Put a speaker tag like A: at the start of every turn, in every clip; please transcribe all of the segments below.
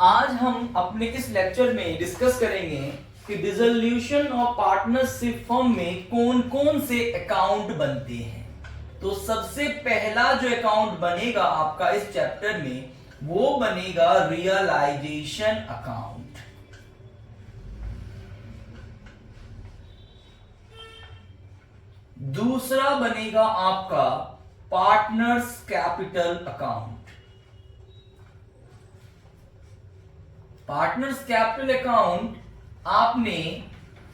A: आज हम अपने इस लेक्चर में डिस्कस करेंगे कि डिसोल्यूशन ऑफ पार्टनरशिप फर्म में कौन कौन से अकाउंट बनते हैं। तो सबसे पहला जो अकाउंट बनेगा आपका इस चैप्टर में वो बनेगा रियलाइजेशन अकाउंट। दूसरा बनेगा आपका partners capital account. Partners capital account आपने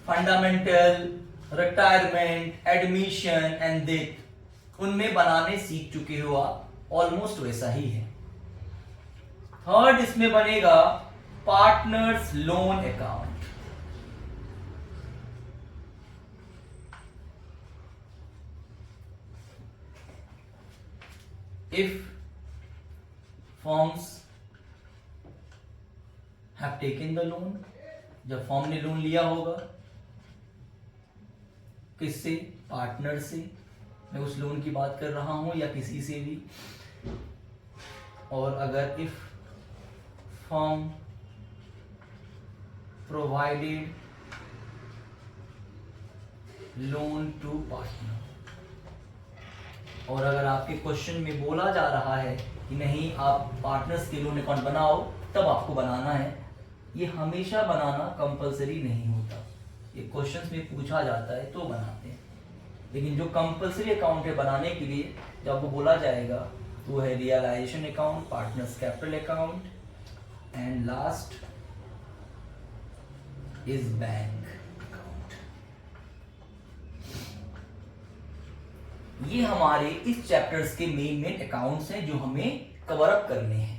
A: fundamental, retirement, admission and death उनमें बनाने सीख चुके हो आप, ऑलमोस्ट वैसा ही है। थर्ड इसमें बनेगा partners loan account. If firms have taken the loan, जब फॉर्म ने लोन लिया होगा किससे? पार्टनर से। मैं उस लोन की बात कर रहा हूं या किसी से भी। और अगर if firm provided loan to partner, और अगर आपके क्वेश्चन में बोला जा रहा है कि नहीं आप पार्टनर्स के लोन अकाउंट बनाओ, तब आपको बनाना है। ये हमेशा बनाना कंपलसरी नहीं होता, ये क्वेश्चंस में पूछा जाता है तो बनाते हैं। लेकिन जो कंपलसरी अकाउंट है बनाने के लिए, जब आपको बोला जाएगा, वो है realisation account, partners capital account and last is bank. ये हमारे इस चैप्टर्स के मेन अकाउंट्स हैं जो हमें कवर अप करने हैं।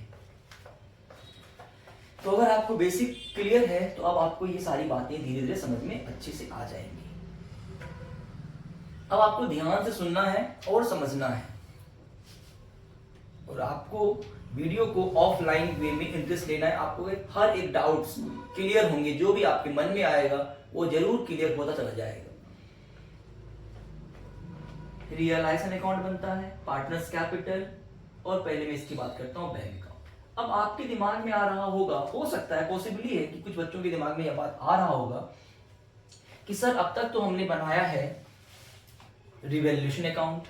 A: तो अगर आपको बेसिक क्लियर है तो अब आपको ये सारी बातें धीरे धीरे समझ में अच्छे से आ जाएंगी। अब आपको ध्यान से सुनना है और समझना है, और आपको वीडियो को ऑफलाइन वे में इंटरेस्ट लेना है। आपको हर एक डाउट्स क्लियर होंगे, जो भी आपके मन में आएगा वो जरूर क्लियर होता चला जाएगा। रियलाइजेशन अकाउंट बनता है, पार्टनर्स कैपिटल, और पहले मैं इसकी बात करता हूं बैंक अकाउंट। अब आपके दिमाग में आ रहा होगा, हो सकता है, पॉसिबली है कि कुछ बच्चों के दिमाग में यह बात आ रहा होगा कि सर अब तक तो हमने बनाया है रिवैल्यूएशन अकाउंट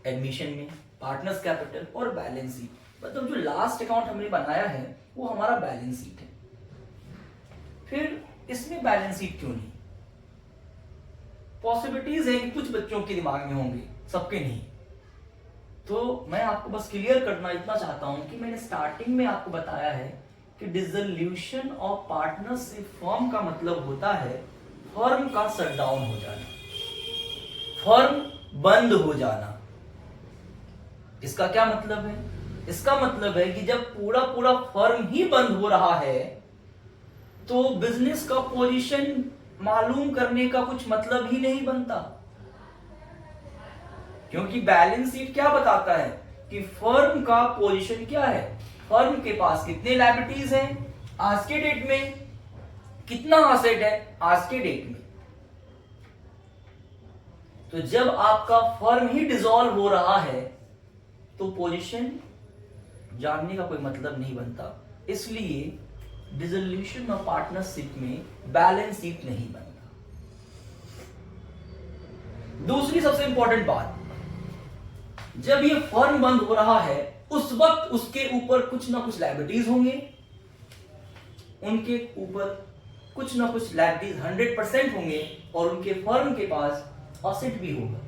A: एडमिशन में, पार्टनर्स कैपिटल और बैलेंस शीट, मतलब जो लास्ट अकाउंट हमने बनाया है वो हमारा बैलेंस शीट है। फिर इसमें बैलेंस शीट क्यों नहीं? पॉसिबिलिटीज है कि कुछ बच्चों के दिमाग में होंगे, सबके नहीं। तो मैं आपको बस क्लियर करना इतना चाहता हूं कि मैंने स्टार्टिंग में आपको बताया है कि डिसोल्यूशन ऑफ पार्टनरशिप फर्म का मतलब होता है फर्म का शटडाउन हो जाना, फर्म बंद हो जाना। इसका क्या मतलब है? इसका मतलब है कि जब पूरा पूरा फर्म ही बंद हो रहा है तो बिजनेस का पोजीशन मालूम करने का कुछ मतलब ही नहीं बनता, क्योंकि बैलेंस शीट क्या बताता है कि फर्म का पोजीशन क्या है, फर्म के पास कितने लायबिलिटीज हैं आज के डेट में, कितना असेट है आज के डेट में। तो जब आपका फर्म ही डिसॉल्व हो रहा है तो पोजीशन जानने का कोई मतलब नहीं बनता। इसलिए डिसोल्यूशन ऑफ पार्टनरशिप में बैलेंस शीट नहीं बनता। दूसरी सबसे इंपॉर्टेंट बात, जब ये फर्म बंद हो रहा है उस वक्त उसके ऊपर कुछ ना कुछ लायबिलिटीज होंगे, उनके ऊपर कुछ ना कुछ लायबिलिटीज 100% होंगे, और उनके फर्म के पास असेट भी होगा।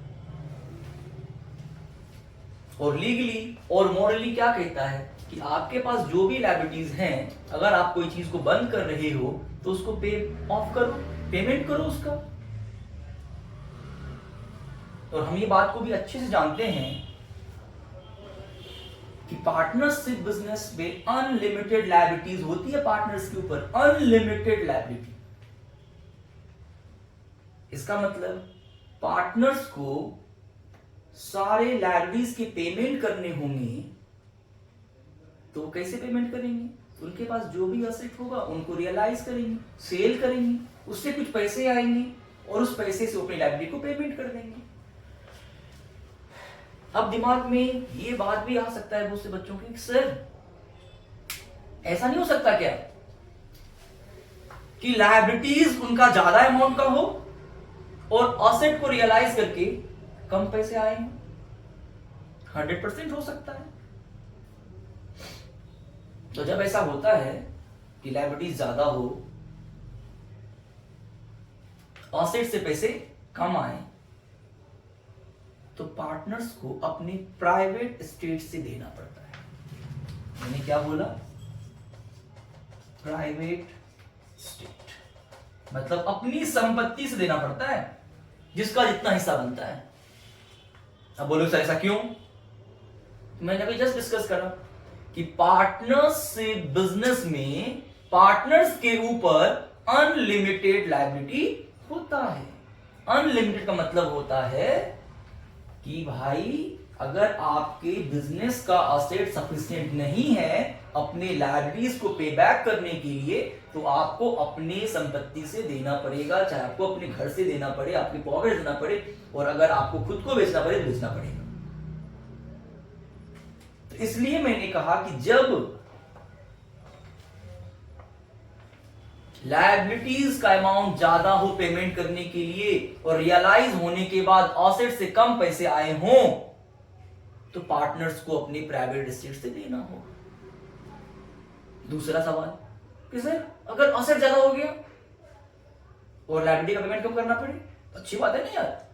A: और लीगली और मॉरली क्या कहता है कि आपके पास जो भी लायबिलिटीज हैं, अगर आप कोई चीज को बंद कर रहे हो तो उसको पे ऑफ करो, पेमेंट करो उसका। और हम ये बात को भी अच्छे से जानते हैं कि पार्टनरशिप बिजनेस में अनलिमिटेड लायबिलिटीज होती है, पार्टनर्स के ऊपर अनलिमिटेड लायबिलिटी। इसका मतलब पार्टनर्स को सारे लायबिलिटीज के पेमेंट करने होंगे, तो कैसे पेमेंट करेंगे? उनके पास जो भी असेट होगा उनको रियलाइज करेंगे, सेल करेंगे, उससे कुछ पैसे आएंगे और उस पैसे से अपनी लायबिलिटी को पेमेंट कर देंगे। अब दिमाग में ये बात भी आ सकता है बहुत से बच्चों की, सर ऐसा नहीं हो सकता क्या कि लायबिलिटीज उनका ज्यादा अमाउंट का हो और असेट को रियलाइज करके कम पैसे आए हैं। 100% हो सकता है। तो जब ऐसा होता है कि लायबिलिटीज ज्यादा हो, असेट से पैसे कम आए, तो पार्टनर्स को अपने प्राइवेट एस्टेट से देना पड़ता है। मैंने क्या बोला? प्राइवेट एस्टेट मतलब अपनी संपत्ति से देना पड़ता है, जिसका जितना हिस्सा बनता है। अब बोलो सर ऐसा क्यों? मैंने अभी जस्ट डिस्कस करा कि पार्टनर्स से बिजनेस में पार्टनर्स के ऊपर अनलिमिटेड लायबिलिटी होता है। अनलिमिटेड का मतलब होता है कि भाई अगर आपके बिजनेस का असेट सफिशिएंट नहीं है अपने लायबिलिटीज को पे बैक करने के लिए, तो आपको अपने संपत्ति से देना पड़ेगा, चाहे आपको अपने घर से देना पड़े, आपकी पॉकेट देना पड़े, और अगर आपको खुद को बेचना पड़े तो बेचना पड़ेगा। तो इसलिए मैंने कहा कि जब लायबिलिटीज का अमाउंट ज्यादा हो पेमेंट करने के लिए और रियलाइज होने के बाद असेट से कम पैसे आए हों, तो पार्टनर्स को अपने प्राइवेट एस्टेट से देना होगा। दूसरा सवाल कि सर अगर असेट ज्यादा हो गया और लायबिलिटी का पेमेंट कम करना पड़े, अच्छी बात है ना यार।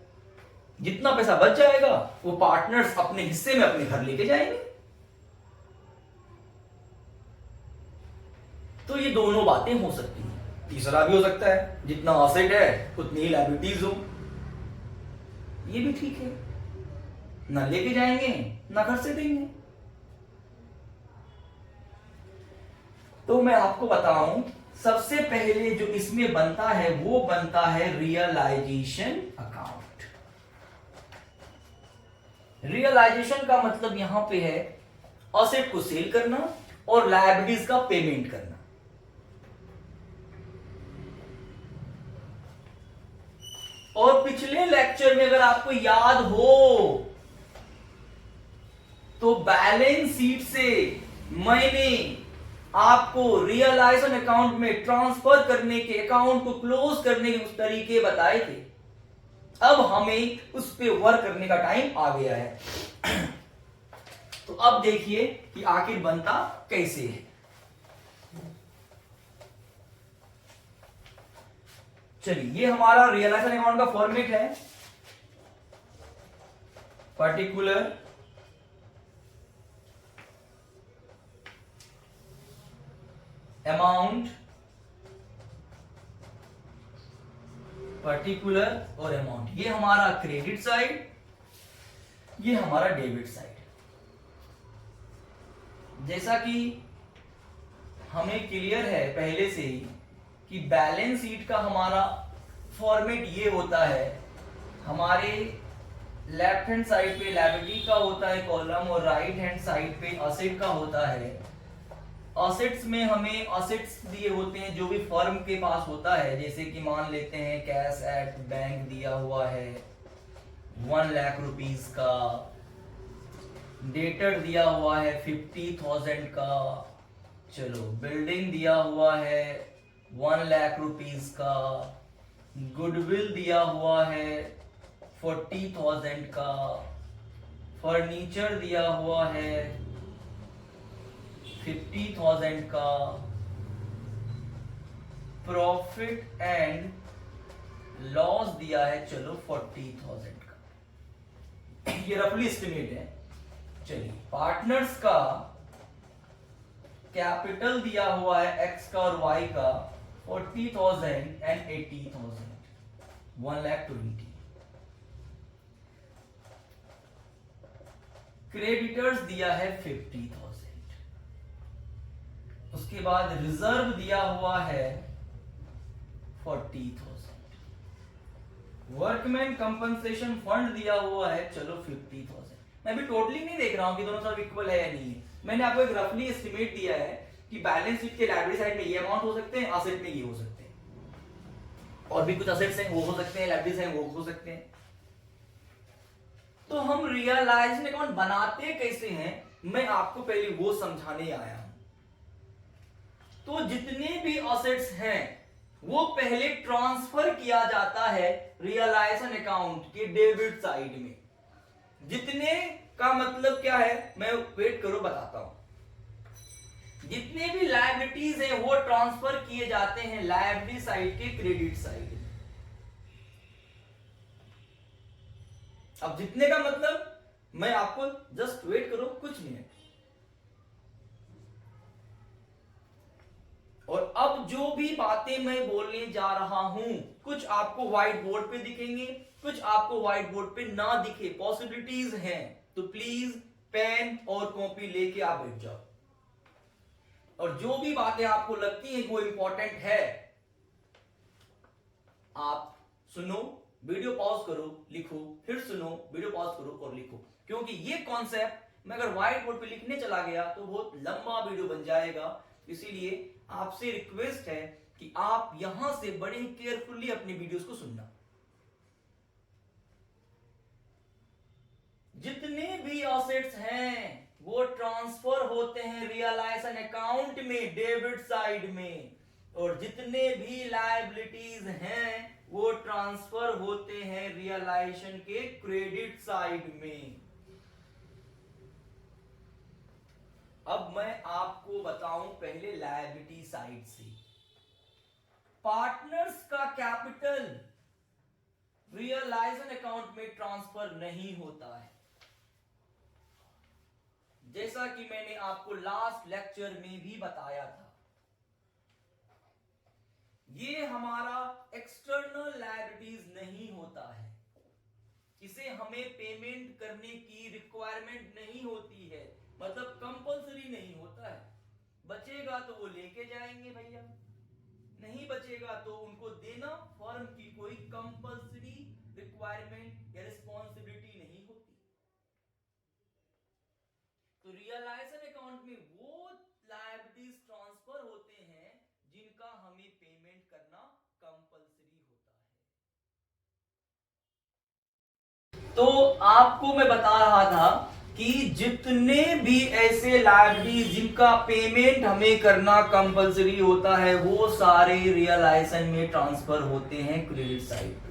A: जितना पैसा बच जाएगा वो पार्टनर्स अपने हिस्से में अपने घर लेके जाएंगे। तो ये दोनों बातें हो सकती हैं। तीसरा भी हो सकता है जितना असेट है उतनी ही लायबिलिटीज हो, ये भी ठीक है, ना लेके जाएंगे ना घर से देंगे। तो मैं आपको बताऊं, सबसे पहले जो इसमें बनता है वो बनता है रियलाइजेशन अकाउंट। रियलाइजेशन का मतलब यहां पे है असेट को सेल करना और लायबिलिटीज का पेमेंट करना। और पिछले लेक्चर में अगर आपको याद हो तो बैलेंस शीट से मैंने आपको रियलाइजेशन अकाउंट में ट्रांसफर करने के, अकाउंट को क्लोज करने के कुछ तरीके बताए थे। अब हमें उस पे वर्क करने का टाइम आ गया है। तो अब देखिए कि आखिर बनता कैसे है। चलिए, ये हमारा रियलाइजेशन अकाउंट का फॉर्मेट है। पर्टिकुलर अमाउंट, पर्टिकुलर और अमाउंट, ये हमारा क्रेडिट साइड, ये हमारा डेबिट साइड। जैसा कि हमें क्लियर है पहले से ही कि बैलेंस शीट का हमारा फॉर्मेट ये होता है, हमारे लेफ्ट हैंड साइड पे लायबिलिटी का होता है कॉलम और राइट हैंड साइड पे असेट का होता है। असेट्स में हमें असेट्स दिए होते हैं जो भी फर्म के पास होता है, जैसे कि मान लेते हैं कैश एट बैंक दिया हुआ है 1 लाख रुपीस का, डेटर दिया हुआ है 50,000 का, चलो बिल्डिंग दिया हुआ है 1 लाख रुपीस का, गुडविल दिया हुआ है 40,000 का, फर्नीचर दिया हुआ है 50,000 का, प्रॉफिट एंड लॉस दिया है चलो 40,000 का। ये रफली एस्टिमेट है। चलिए, पार्टनर्स का कैपिटल दिया हुआ है एक्स का और वाई का 40,000 एंड 80,000, 1,20,000। क्रेडिटर्स दिया है 50,000। उसके बाद रिजर्व दिया हुआ है 40,000। वर्कमैन कंपनसेशन फंड दिया हुआ है चलो 50,000। मैं भी टोटली नहीं देख रहा हूं कि दोनों सब इक्वल है या नहीं है। मैंने आपको एक रफली एस्टिमेट दिया है कि बैलेंस शीट के लायबिलिटी साइड में ये अमाउंट हो सकते हैं, असेट में ये हो सकते हैं, और भी कुछ असेट्स हैं वो हो सकते हैं, लायबिलिटीज हैं वो हो सकते हैं। तो हम रियलाइजेशन अकाउंट बनाते कैसे हैं, मैं आपको पहले वो समझाने आया हूं। तो जितने भी असेट्स हैं वो पहले ट्रांसफर किया जाता है रियलाइजेशन अकाउंट के डेबिट साइड में। जितने का मतलब क्या है, मैं वेट करो बताता हूं। जितने भी लायबिलिटीज हैं वो ट्रांसफर किए जाते हैं लायबिलिटी साइड के क्रेडिट साइड में। अब जितने का मतलब मैं आपको जस्ट वेट करो कुछ मिनट। और अब जो भी बातें मैं बोलने जा रहा हूं, कुछ आपको व्हाइट बोर्ड पे दिखेंगे, कुछ आपको व्हाइट बोर्ड पे ना दिखे, पॉसिबिलिटीज हैं। तो प्लीज पेन और कॉपी लेके आप बैठ जाओ, और जो भी बातें आपको लगती हैं वो इंपॉर्टेंट है, आप सुनो, वीडियो पॉज करो, लिखो, फिर सुनो, वीडियो पॉज करो और लिखो। क्योंकि ये कॉन्सेप्ट मैं अगर व्हाइट बोर्ड पे लिखने चला गया तो बहुत लंबा वीडियो बन जाएगा। इसीलिए आपसे रिक्वेस्ट है कि आप यहां से बड़े केयरफुली अपनी वीडियोस को सुनना। जितने भी एसेट्स हैं वो ट्रांसफर होते हैं रियलाइजेशन अकाउंट में डेबिट साइड में, और जितने भी लायबिलिटीज हैं वो ट्रांसफर होते हैं रियलाइजेशन के क्रेडिट साइड में। अब मैं आपको बताऊं पहले लायबिलिटी साइड से। पार्टनर्स का कैपिटल रियलाइजेशन अकाउंट में ट्रांसफर नहीं होता है। जैसा कि मैंने आपको लास्ट लेक्चर में भी बताया था, ये हमारा एक्सटर्नल लायबिलिटीज नहीं होता है, इसे हमें पेमेंट करने की रिक्वायरमेंट नहीं होती है, मतलब कंपलसरी नहीं होता है। बचेगा तो वो लेके जाएंगे भैया, नहीं बचेगा तो उनको देना फर्म की कोई कंपलसरी रिक्वायरमेंट या रिस्पॉन्सिबिलिटी नहीं होती। तो रियलाइजेशन अकाउंट में वो लायबिलिटीज ट्रांसफर होते हैं जिनका हमें पेमेंट करना कंपलसरी होता है। तो आपको मैं बता रहा था कि जितने भी ऐसे लायबिलिटीज जिनका पेमेंट हमें करना कंपलसरी होता है वो सारे रियलाइजेशन में ट्रांसफर होते हैं क्रेडिट साइड पे।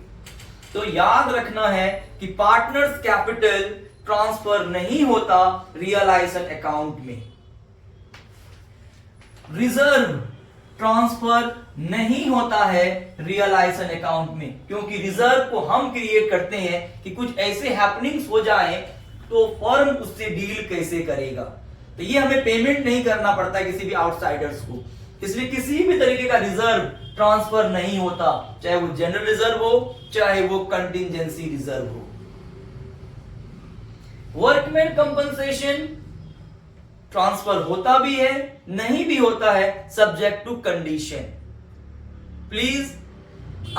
A: तो याद रखना है कि पार्टनर्स कैपिटल ट्रांसफर नहीं होता रियलाइजेशन अकाउंट में। रिजर्व ट्रांसफर नहीं होता है रियलाइजेशन अकाउंट में, क्योंकि रिजर्व को हम क्रिएट करते हैं कि कुछ ऐसे हैपनिंग्स हो जाए तो फर्म उससे डील कैसे करेगा। तो ये हमें पेमेंट नहीं करना पड़ता किसी भी आउटसाइडर्स को, इसलिए किसी भी तरीके का रिजर्व ट्रांसफर नहीं होता, चाहे वो जनरल रिजर्व हो चाहे वो कंटिंजेंसी रिजर्व हो। वर्कमैन कंपनसेशन ट्रांसफर होता भी है नहीं भी होता है, सब्जेक्ट टू कंडीशन। प्लीज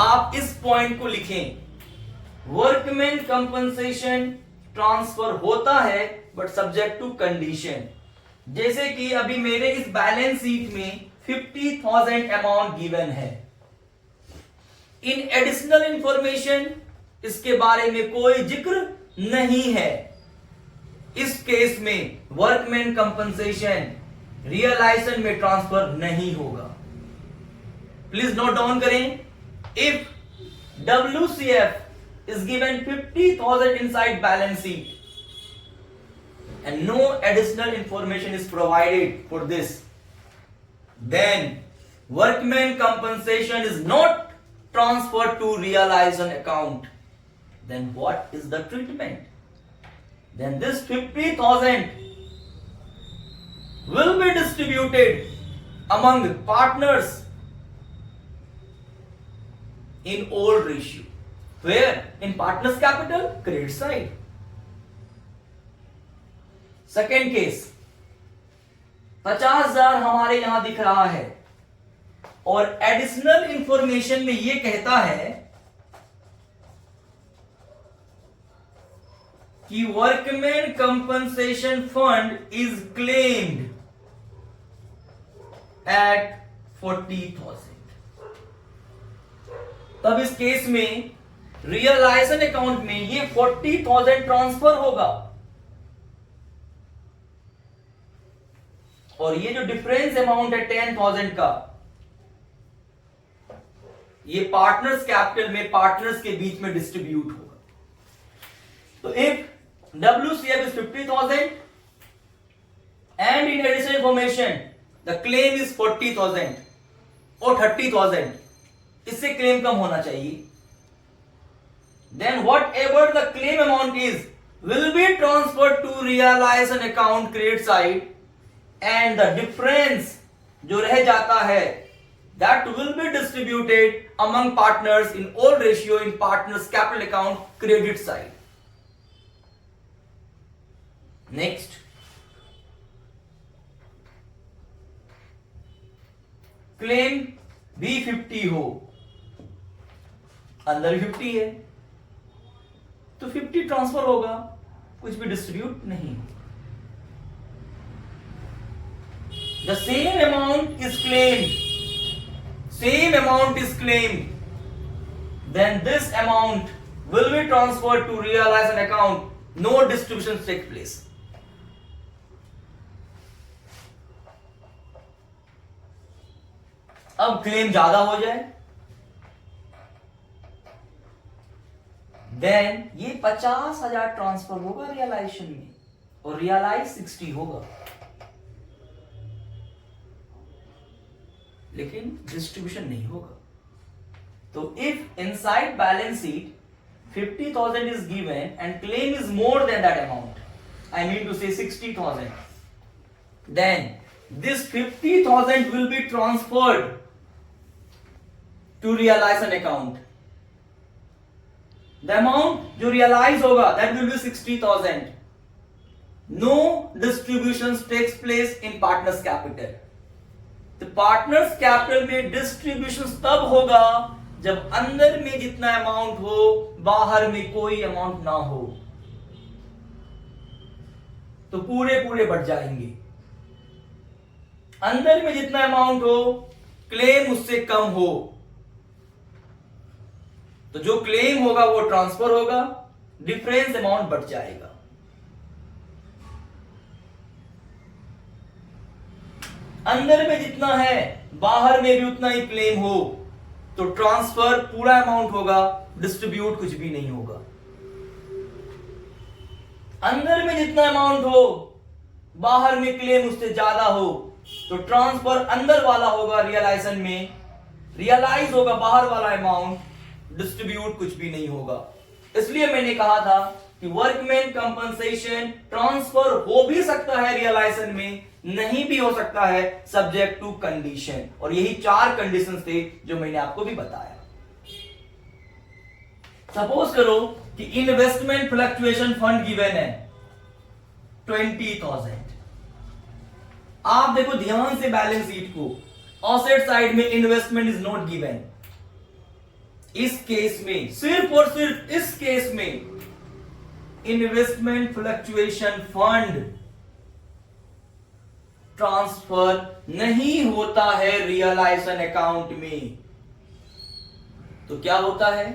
A: आप इस पॉइंट को लिखें, वर्कमैन कंपनसेशन ट्रांसफर होता है बट सब्जेक्ट टू कंडीशन। जैसे कि अभी मेरे इस बैलेंस शीट में 50,000 अमाउंट गिवन है, इन एडिशनल इंफॉर्मेशन इसके बारे में कोई जिक्र नहीं है। इस केस में वर्कमैन कंपनसेशन रियलाइजेशन में ट्रांसफर नहीं होगा। प्लीज नोट डाउन करें, if WCF is given 50,000 inside balance sheet and no additional information is provided for this, then workman compensation is not transferred to realization account. Then what is the treatment? Then this 50,000 will be distributed among partners in old ratio. Where? In partners capital, credit side. Second case, 50,000 हमारे यहां दिख रहा है और additional information में ये कहता है कि workman compensation fund is claimed at 40,000। तब इस केस में रियलाइजेशन अकाउंट में ये 40,000 ट्रांसफर होगा, और ये जो डिफरेंस अमाउंट है 10,000 का, ये पार्टनर्स कैपिटल में पार्टनर्स के बीच में डिस्ट्रीब्यूट होगा। तो if WCF is 50,000 and in additional information the claim is 40,000 or 30,000, इससे क्लेम कम होना चाहिए, then whatever the claim amount is will be transferred to realization account credit side and the difference जो रह जाता है that will be distributed among partners in all ratio in partners capital account credit side. Next, claim भी 50 हो, अंदर 50 है तो 50 transfer होगा, कुछ भी डिस्ट्रीब्यूट नहीं। The same amount is claimed, then this amount will be transferred to realize an account, no distribution take place. अब क्लेम ज्यादा हो जाए देन ये 50,000 ट्रांसफर होगा रियलाइजेशन में और रियलाइज 60 होगा, लेकिन डिस्ट्रीब्यूशन नहीं होगा। तो if inside balance sheet 50,000 is given and claim is more than that amount, I mean to say 60,000, then this 50,000 will be transferred to realize an account. The amount जो realize होगा that will be 60,000. No distributions takes place in partners capital. तो partners capital में distributions तब होगा जब अंदर में जितना अमाउंट हो बाहर में कोई अमाउंट ना हो, तो पूरे पूरे बढ़ जाएंगे। अंदर में जितना अमाउंट हो क्लेम उससे कम हो तो जो क्लेम होगा वो ट्रांसफर होगा, डिफरेंस अमाउंट बढ़ जाएगा। अंदर में जितना है बाहर में भी उतना ही क्लेम हो तो ट्रांसफर पूरा अमाउंट होगा, डिस्ट्रीब्यूट कुछ भी नहीं होगा। अंदर में जितना अमाउंट हो बाहर में क्लेम उससे ज्यादा हो तो ट्रांसफर अंदर वाला होगा रियलाइजेशन में, रियलाइज होगा बाहर वाला अमाउंट, डिस्ट्रीब्यूट कुछ भी नहीं होगा। इसलिए मैंने कहा था कि वर्कमैन कंपनसेशन ट्रांसफर हो भी सकता है रियलाइजेशन में, नहीं भी हो सकता है सब्जेक्ट टू कंडीशन, और यही 4 कंडीशंस थे जो मैंने आपको भी बताया। सपोज करो कि इन्वेस्टमेंट फ्लक्चुएशन फंड गिवन है 20,000। आप देखो ध्यान से बैलेंस शीट को, ऑसेट साइड में इन्वेस्टमेंट इज नॉट गिवन। इस केस में, सिर्फ और सिर्फ इस केस में इन्वेस्टमेंट फ्लक्चुएशन फंड ट्रांसफर नहीं होता है रियलाइजेशन अकाउंट में। तो क्या होता है,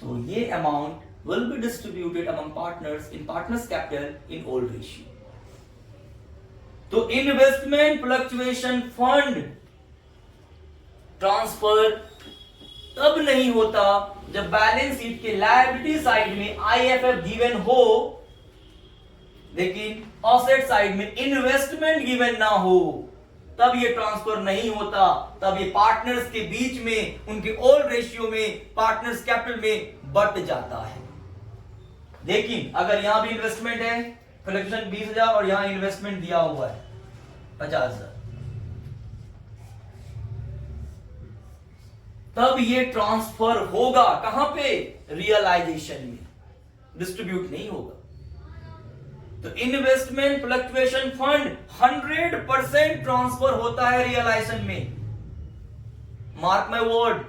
A: तो ये amount will be distributed among partners in partners capital in all ratio. तो इन्वेस्टमेंट फ्लक्चुएशन फंड ट्रांसफर तब नहीं होता जब बैलेंस शीट के लायबिलिटी साइड में IFF गिवन हो लेकिन ऑसेट साइड में इन्वेस्टमेंट गिवन ना हो, तब ये ट्रांसफर नहीं होता। तब ये पार्टनर्स के बीच में उनके ऑल रेशियो में पार्टनर्स कैपिटल में बट जाता है। लेकिन अगर यहां भी इन्वेस्टमेंट है, फ्लक्चुएशन 20,000 और यहां इन्वेस्टमेंट दिया हुआ है 50,000, तब ये ट्रांसफर होगा कहां पे, रियलाइजेशन में, डिस्ट्रीब्यूट नहीं होगा। तो इन्वेस्टमेंट फ्लक्चुएशन फंड 100% ट्रांसफर होता है रियलाइजेशन में। Mark my word,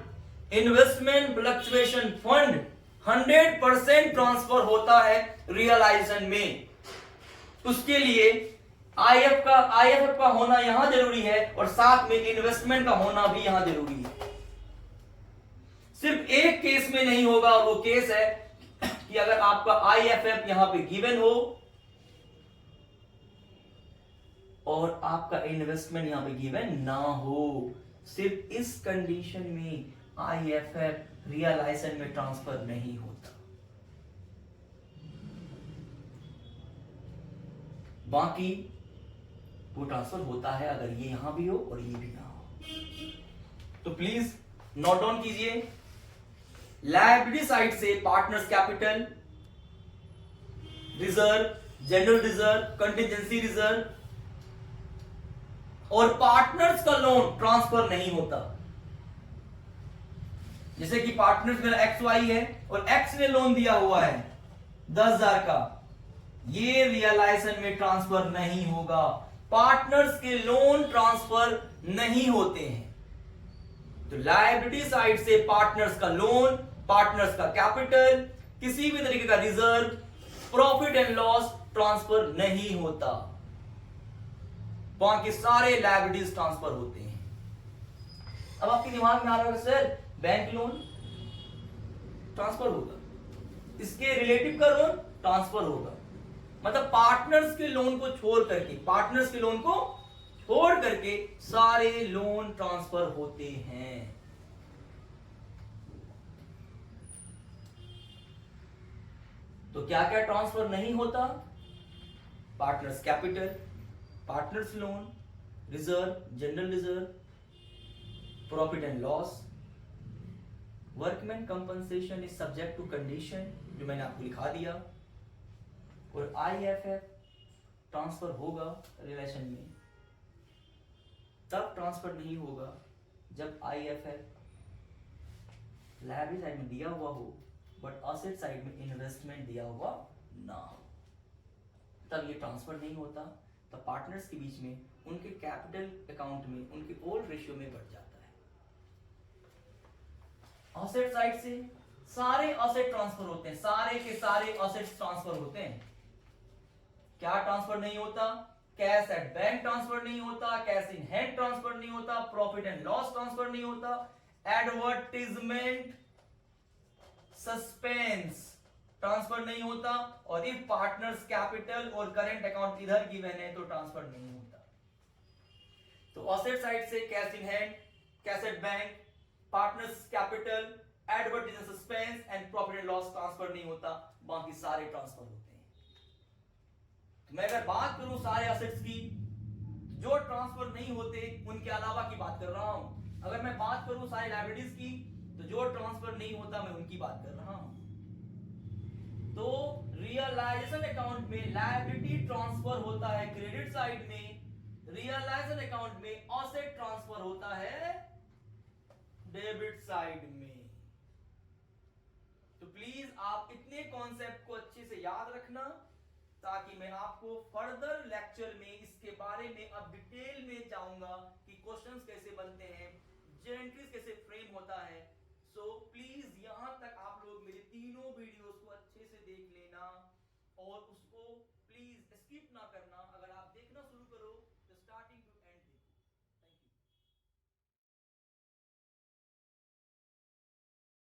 A: investment fluctuation fund 100% transfer होता है रियलाइजेशन में। उसके लिए IFF का होना यहां जरूरी है और साथ में इन्वेस्टमेंट का होना भी यहां जरूरी है। सिर्फ एक केस में नहीं होगा, वो केस है कि अगर आपका IFF यहां पे गिवन हो और आपका इन्वेस्टमेंट यहां पे गिवन ना हो। सिर्फ इस कंडीशन में आईएफएफ रियलाइजेशन में ट्रांसफर नहीं होता। बाकी वो ट्रांसफर होता है अगर ये यहां भी हो और ये भी यहां हो। तो प्लीज नोट डाउन कीजिए, लायबिलिटी साइड से partners capital, reserve, general reserve, contingency reserve और पार्टनर्स का लोन ट्रांसफर नहीं होता। जैसे कि पार्टनर्स में एक्स वाई है और एक्स ने लोन दिया हुआ है 10,000 का, ये रियलाइजेशन में ट्रांसफर नहीं होगा। पार्टनर्स के लोन ट्रांसफर नहीं होते हैं। तो लायबिलिटी साइड से पार्टनर्स का लोन, पार्टनर्स का कैपिटल, किसी भी तरीके का reserve, profit and loss transfer नहीं होता। बाकी सारे लायबिलिटीज ट्रांसफर होते हैं। अब आपके दिमाग में आ रहा होगा सर बैंक लोन ट्रांसफर होगा, इसके रिलेटिव का लोन ट्रांसफर होगा, मतलब पार्टनर्स के लोन को छोड़ करके, पार्टनर्स के लोन को छोड़ करके सारे लोन ट्रांसफर होते हैं। तो क्या क्या ट्रांसफर नहीं होता? Partners capital, partners loan, reserve, general reserve, profit and loss, workman compensation is subject to condition, जो मैंने आपको लिखा दिया, और आईएफएफ ट्रांसफर होगा रिलेशन में, तब ट्रांसफर नहीं होगा जब आईएफएफ लायबिलिटी साइड में दिया हुआ हो बट असेट साइड में इन्वेस्टमेंट दिया हुआ ना हो, तब ये ट्रांसफर नहीं होता। तब पार्टनर्स के बीच में उनके कैपिटल अकाउंट में उनके ओल्ड रेशियो में बढ़ जाता है। असेट साइड से सारे असेट ट्रांसफर होते हैं, सारे के सारे असेट्स ट्रांसफर होते हैं। क्या ट्रांसफर नहीं होता? कैश एट बैंक ट्रांसफर नहीं होता, कैश इन हैंड ट्रांसफर नहीं होता, प्रॉफिट एंड लॉस ट्रांसफर नहीं होता, एडवर्टीजमेंट सस्पेंस ट्रांसफर नहीं होता, और इफ पार्टनर्स कैपिटल और करंट अकाउंट इधर गिवन है तो ट्रांसफर नहीं होता। तो असेट साइड से cash in hand, cash at bank, partners capital, advertisement suspense and profit and loss transfer नहीं होता, बाकी सारे ट्रांसफर होते हैं। तो मैं अगर बात करूं सारे असेट्स की, जो ट्रांसफर नहीं होते उनके अलावा की बात कर रहा हूं। अगर मैं बात करूं सारी लायबिलिटीज की, तो जो ट्रांसफर नहीं होता मैं उनकी बात कर रहा हूं। तो रियलाइजेशन अकाउंट में लायबिलिटी ट्रांसफर होता है क्रेडिट साइड में, रियलाइजेशन अकाउंट में एसेट ट्रांसफर होता है डेबिट साइड में। तो प्लीज आप इतने कॉन्सेप्ट को अच्छे से याद रखना, ताकि मैं आपको फर्दर लेक्चर में इसके बारे में अब डिटेल में जाऊंगा कि क्वेश्चंस कैसे बनते हैं, एंट्रीज कैसे फ्रेम होता है। सो प्लीज यहां तक आप लोग मेरे तीनों वीडियोस को अच्छे से देख लेना और